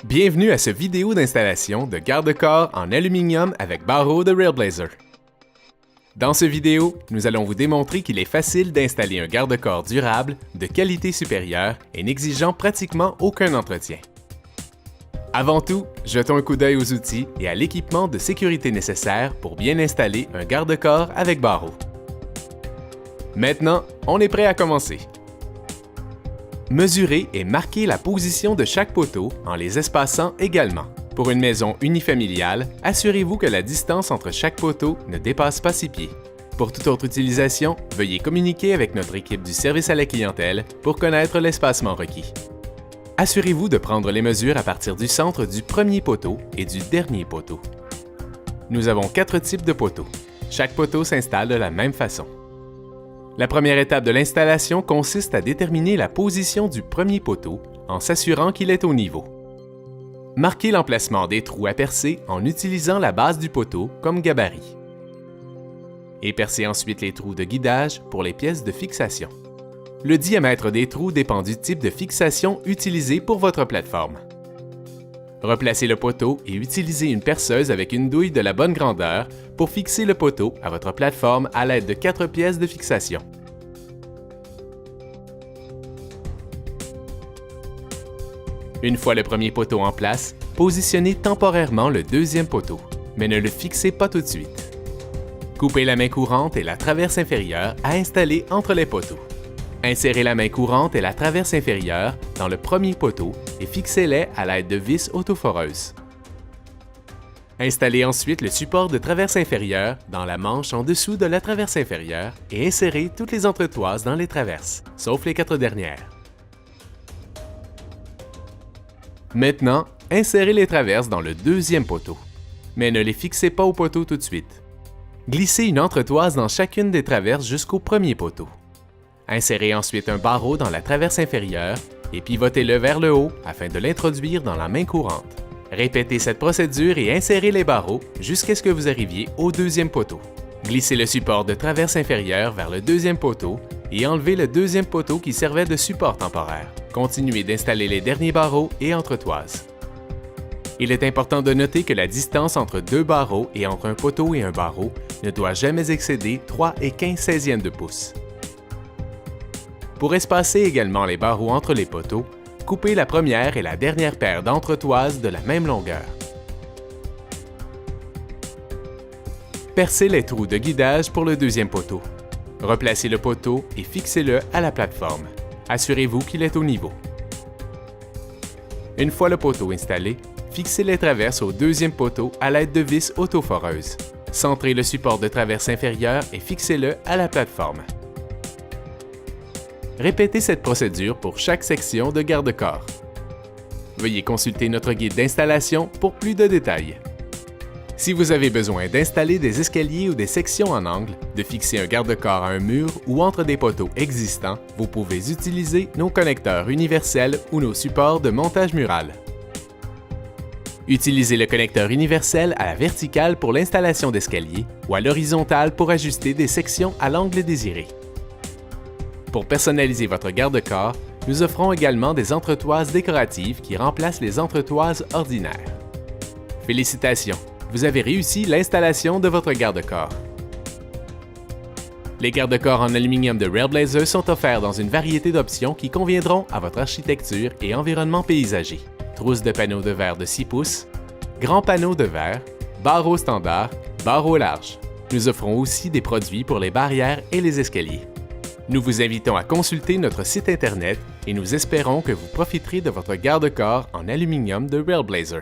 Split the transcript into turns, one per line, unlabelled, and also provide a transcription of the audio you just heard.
Bienvenue à cette vidéo d'installation de garde-corps en aluminium avec barreaux de Railblazer. Dans cette vidéo, nous allons vous démontrer qu'il est facile d'installer un garde-corps durable, de qualité supérieure et n'exigeant pratiquement aucun entretien. Avant tout, jetons un coup d'œil aux outils et à l'équipement de sécurité nécessaire pour bien installer un garde-corps avec barreaux. Maintenant, on est prêt à commencer. Mesurez et marquez la position de chaque poteau en les espaçant également. Pour une maison unifamiliale, assurez-vous que la distance entre chaque poteau ne dépasse pas 6 pieds. Pour toute autre utilisation, veuillez communiquer avec notre équipe du service à la clientèle pour connaître l'espacement requis. Assurez-vous de prendre les mesures à partir du centre du premier poteau et du dernier poteau. Nous avons 4 types de poteaux. Chaque poteau s'installe de la même façon. La première étape de l'installation consiste à déterminer la position du premier poteau en s'assurant qu'il est au niveau. Marquez l'emplacement des trous à percer en utilisant la base du poteau comme gabarit. Et percez ensuite les trous de guidage pour les pièces de fixation. Le diamètre des trous dépend du type de fixation utilisé pour votre plateforme. Replacez le poteau et utilisez une perceuse avec une douille de la bonne grandeur pour fixer le poteau à votre plateforme à l'aide de 4 pièces de fixation. Une fois le premier poteau en place, positionnez temporairement le deuxième poteau, mais ne le fixez pas tout de suite. Coupez la main courante et la traverse inférieure à installer entre les poteaux. Insérez la main courante et la traverse inférieure dans le premier poteau et fixez-les à l'aide de vis autoforeuses. Installez ensuite le support de traverse inférieure dans la manche en dessous de la traverse inférieure et insérez toutes les entretoises dans les traverses, sauf les 4 dernières. Maintenant, insérez les traverses dans le deuxième poteau, mais ne les fixez pas au poteau tout de suite. Glissez une entretoise dans chacune des traverses jusqu'au premier poteau. Insérez ensuite un barreau dans la traverse inférieure et pivotez-le vers le haut afin de l'introduire dans la main courante. Répétez cette procédure et insérez les barreaux jusqu'à ce que vous arriviez au deuxième poteau. Glissez le support de traverse inférieure vers le deuxième poteau et enlevez le deuxième poteau qui servait de support temporaire. Continuez d'installer les derniers barreaux et entretoises. Il est important de noter que la distance entre deux barreaux et entre un poteau et un barreau ne doit jamais excéder 3 et 15/16 de pouce. Pour espacer également les barreaux entre les poteaux, coupez la première et la dernière paire d'entretoises de la même longueur. Percez les trous de guidage pour le deuxième poteau. Replacez le poteau et fixez-le à la plateforme. Assurez-vous qu'il est au niveau. Une fois le poteau installé, fixez les traverses au deuxième poteau à l'aide de vis autoforeuses. Centrez le support de traverse inférieure et fixez-le à la plateforme. Répétez cette procédure pour chaque section de garde-corps. Veuillez consulter notre guide d'installation pour plus de détails. Si vous avez besoin d'installer des escaliers ou des sections en angle, de fixer un garde-corps à un mur ou entre des poteaux existants, vous pouvez utiliser nos connecteurs universels ou nos supports de montage mural. Utilisez le connecteur universel à la verticale pour l'installation d'escaliers ou à l'horizontale pour ajuster des sections à l'angle désiré. Pour personnaliser votre garde-corps, nous offrons également des entretoises décoratives qui remplacent les entretoises ordinaires. Félicitations! Vous avez réussi l'installation de votre garde-corps. Les garde-corps en aluminium de Railblazer sont offerts dans une variété d'options qui conviendront à votre architecture et environnement paysager. Trousse de panneaux de verre de 6 pouces, grands panneaux de verre, barreaux standards, barreaux larges. Nous offrons aussi des produits pour les barrières et les escaliers. Nous vous invitons à consulter notre site Internet et nous espérons que vous profiterez de votre garde-corps en aluminium de Railblazer.